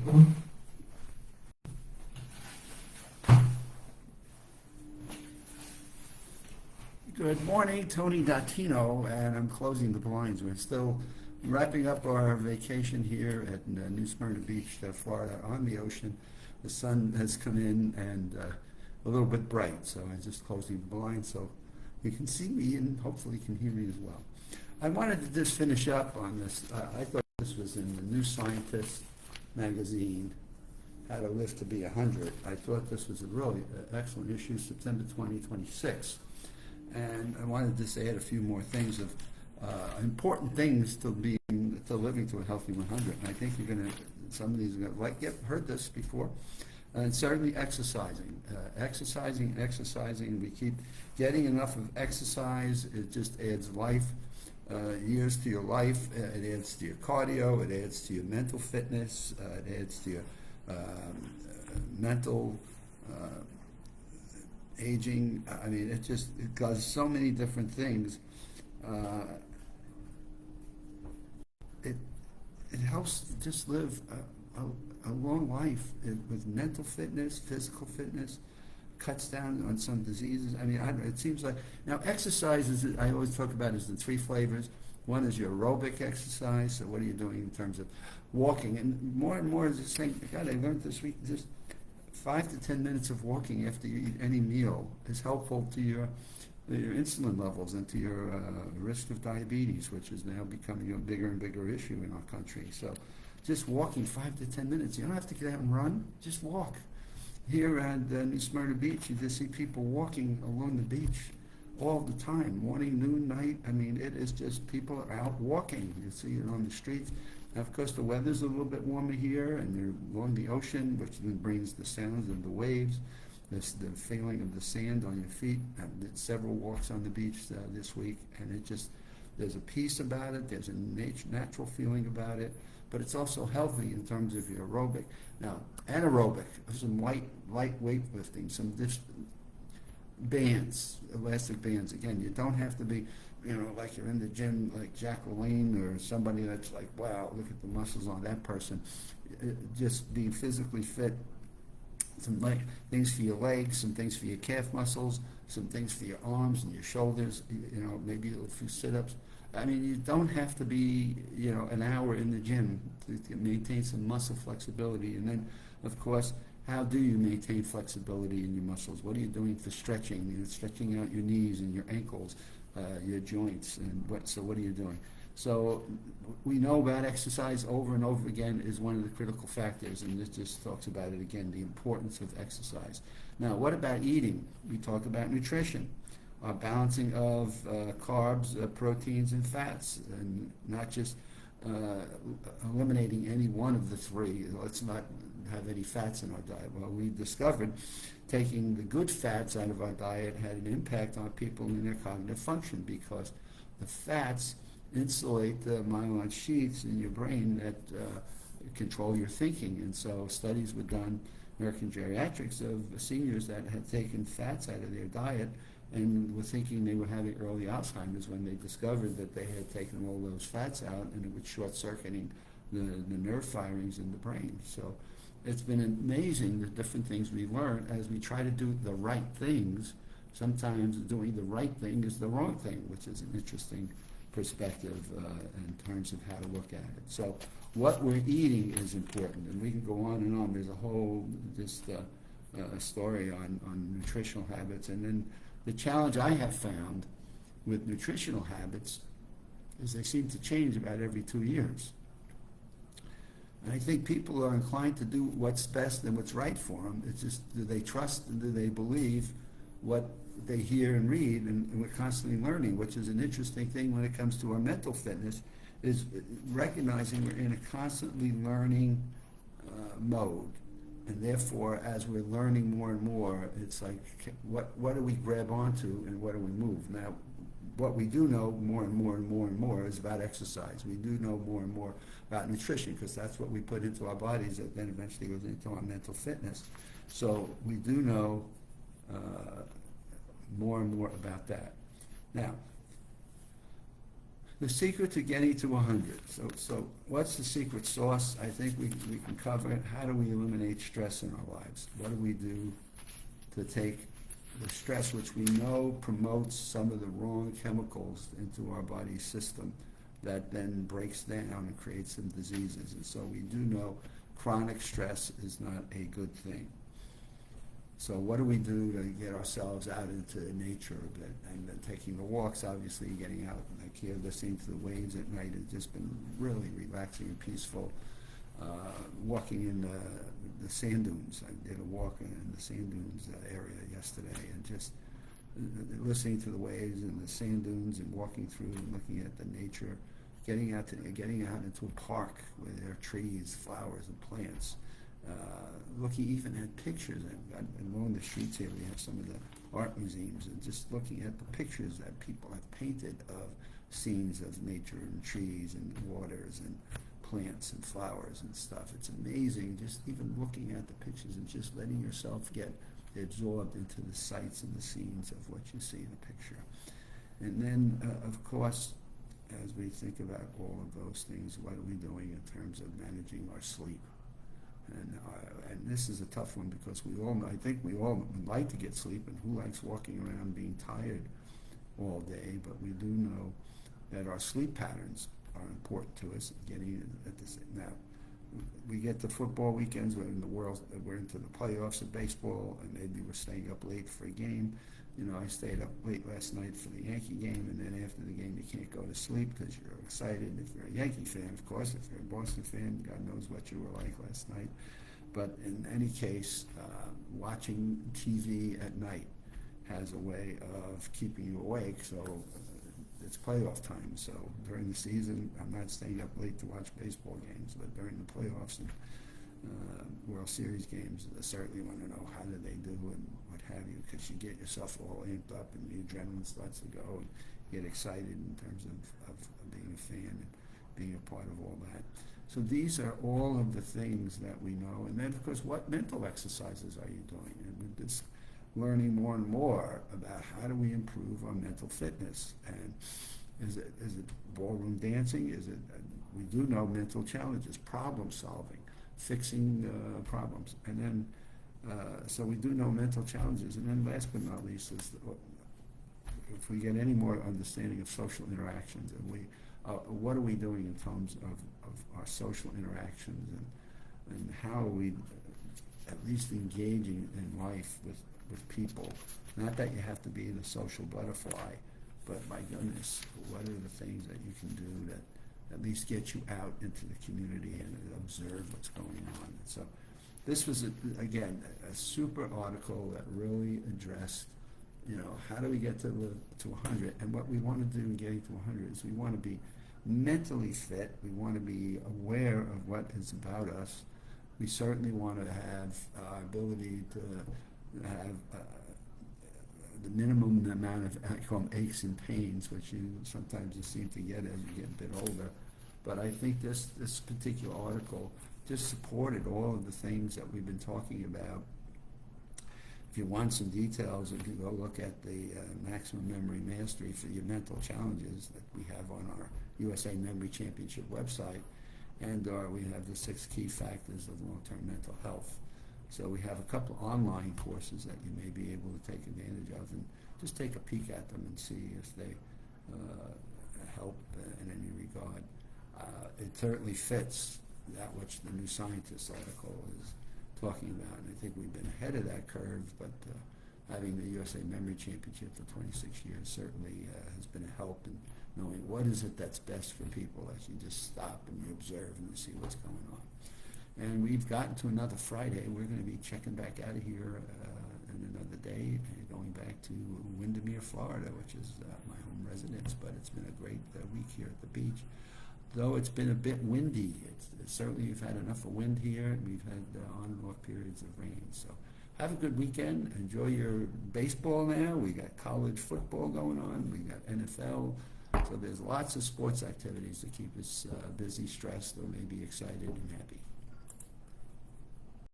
Good morning, Tony Dattino, and I'm closing the blinds. We're still wrapping up our vacation here at New Smyrna Beach, Florida, on the ocean. The sun has come in and a little bit bright, so I'm just closing the blinds so you can see me and hopefully can hear me as well. I wanted to just finish up on this. I thought this was in the New Scientist magazine, How to Live to Be 100. I thought this was a really excellent issue, September 2026. And I wanted to just add a few more things of important things to living to a healthy 100. And I think some of these are going to heard this before. And certainly exercising. Exercising. We keep getting enough of exercise. It just adds years to your life. It adds to your cardio. It adds to your mental fitness. It adds to your mental aging. I mean, it does so many different things. It helps just live a long life with mental fitness, physical fitness, cuts down on some diseases. I mean, it seems like now exercise I always talk about is the three flavors. One is your aerobic exercise. So what are you doing in terms of walking? And more is just saying, God, I learned this week just 5 to 10 minutes of walking after you eat any meal is helpful to your insulin levels and to your risk of diabetes, which is now becoming a bigger and bigger issue in our country. So just walking 5 to 10 minutes. You don't have to get out and run. Just walk. Here at New Smyrna Beach, you just see people walking along the beach all the time, morning, noon, night. I mean, it is just people are out walking. You see it on the streets. Now, of course, the weather's a little bit warmer here, and you're along the ocean, which then brings the sounds of the waves, the feeling of the sand on your feet. I did several walks on the beach this week, and there's a peace about it. There's a natural feeling about it, but it's also healthy in terms of your aerobic. Now, anaerobic, some light weightlifting, some bands, elastic bands. Again, you don't have to be, like you're in the gym like Jacqueline or somebody that's like, wow, look at the muscles on that person. Just being physically fit, some things for your legs, some things for your calf muscles, some things for your arms and your shoulders, maybe a few sit-ups. I mean, you don't have to be, an hour in the gym to maintain some muscle flexibility. And then, of course, how do you maintain flexibility in your muscles? What are you doing for stretching? Stretching out your knees and your ankles, your joints, and what are you doing? So we know about exercise over and over again is one of the critical factors, and this just talks about it again, the importance of exercise. Now, what about eating? We talk about nutrition, balancing of carbs, proteins, and fats, and not just eliminating any one of the three. Let's not have any fats in our diet. Well, we discovered taking the good fats out of our diet had an impact on people in their cognitive function, because the fats insulate the myelin sheaths in your brain that control your thinking. And so studies were done, American geriatrics, of seniors that had taken fats out of their diet and were thinking they were having early Alzheimer's when they discovered that they had taken all those fats out, and it was short-circuiting the nerve firings in the brain. So it's been amazing the different things we learn as we try to do the right things. Sometimes doing the right thing is the wrong thing, which is an interesting perspective in terms of how to look at it. So what we're eating is important, and we can go on and on. There's a whole story on nutritional habits. And then the challenge I have found with nutritional habits is they seem to change about every 2 years. And I think people are inclined to do what's best and what's right for them. It's just, do they trust and do they believe what they hear and read? And we're constantly learning, which is an interesting thing when it comes to our mental fitness, is recognizing we're in a constantly learning mode. And therefore, as we're learning more and more, it's like, what do we grab onto and what do we move? Now, what we do know more and more and more and more is about exercise. We do know more and more about nutrition, because that's what we put into our bodies that then eventually goes into our mental fitness. So we do know more and more about that. Now, The secret to getting to 100. So what's the secret sauce? I think we can cover it. How do we eliminate stress in our lives? What do we do to take the stress, which we know promotes some of the wrong chemicals into our body system, that then breaks down and creates some diseases? And so we do know chronic stress is not a good thing. So what do we do to get ourselves out into nature a bit? And then taking the walks, obviously, getting out like here, listening to the waves at night has just been really relaxing and peaceful. Walking in the sand dunes. I did a walk in the sand dunes area yesterday, and just listening to the waves and the sand dunes and walking through and looking at the nature, getting out into a park where there are trees, flowers, and plants. Looking even at pictures, and along the streets here we have some of the art museums, and just looking at the pictures that people have painted of scenes of nature and trees and waters and plants and flowers and stuff. It's amazing just even looking at the pictures and just letting yourself get absorbed into the sights and the scenes of what you see in a picture. And then, of course, as we think about all of those things, what are we doing in terms of managing our sleep? And this is a tough one, because I think we all would like to get sleep, and who likes walking around being tired all day? But we do know that our sleep patterns are important to us. Now, we get to football weekends, we're into the playoffs of baseball, and maybe we're staying up late for a game. I stayed up late last night for the Yankee game, and then after the game you can't go to sleep because you're excited. If you're a Yankee fan, of course. If you're a Boston fan, God knows what you were like last night. But in any case, watching TV at night has a way of keeping you awake. So it's playoff time. So during the season, I'm not staying up late to watch baseball games, but during the playoffs and World Series games, I certainly want to know how do they do and what have you, because you get yourself all amped up and the adrenaline starts to go and you get excited in terms of being a fan and being a part of all that. So these are all of the things that we know. And then, of course, what mental exercises are you doing? And we're just learning more and more about how do we improve our mental fitness. And is it ballroom dancing? We do know mental challenges, problem solving, fixing problems. And then, so we do know mental challenges. And then last but not least is if we get any more understanding of social interactions, and what are we doing in terms of our social interactions, and how are we at least engaging in life with people? Not that you have to be the social butterfly, but my goodness, what are the things that you can do that at least get you out into the community and observe what's going on? And so this was, again, a super article that really addressed, how do we get to 100? And what we want to do in getting to 100 is we want to be mentally fit. We want to be aware of what is about us. We certainly want to have our ability to have the minimum amount of, I call them aches and pains, which sometimes you seem to get as you get a bit older. But I think this particular article just supported all of the things that we've been talking about. If you want some details, you can go look at the Maximum Memory Mastery for your mental challenges that we have on our USA Memory Championship website, and we have the 6 key factors of long-term mental health. So we have a couple online courses that you may be able to take advantage of, and just take a peek at them and see if they help in any regard. It certainly fits that which the New Scientist article is talking about, and I think we've been ahead of that curve, but having the USA Memory Championship for 26 years certainly has been a help in knowing what is it that's best for people as you just stop and you observe and you see what's going on. And we've gotten to another Friday. We're going to be checking back out of here in another day and going back to Windermere, Florida, which is my home residence, but it's been a great week here at the beach. Though it's been a bit windy, certainly we've had enough of wind here, and we've had on and off periods of rain. So have a good weekend. Enjoy your baseball now. We got college football going on. We got NFL. So there's lots of sports activities to keep us busy, stressed, or maybe excited and happy.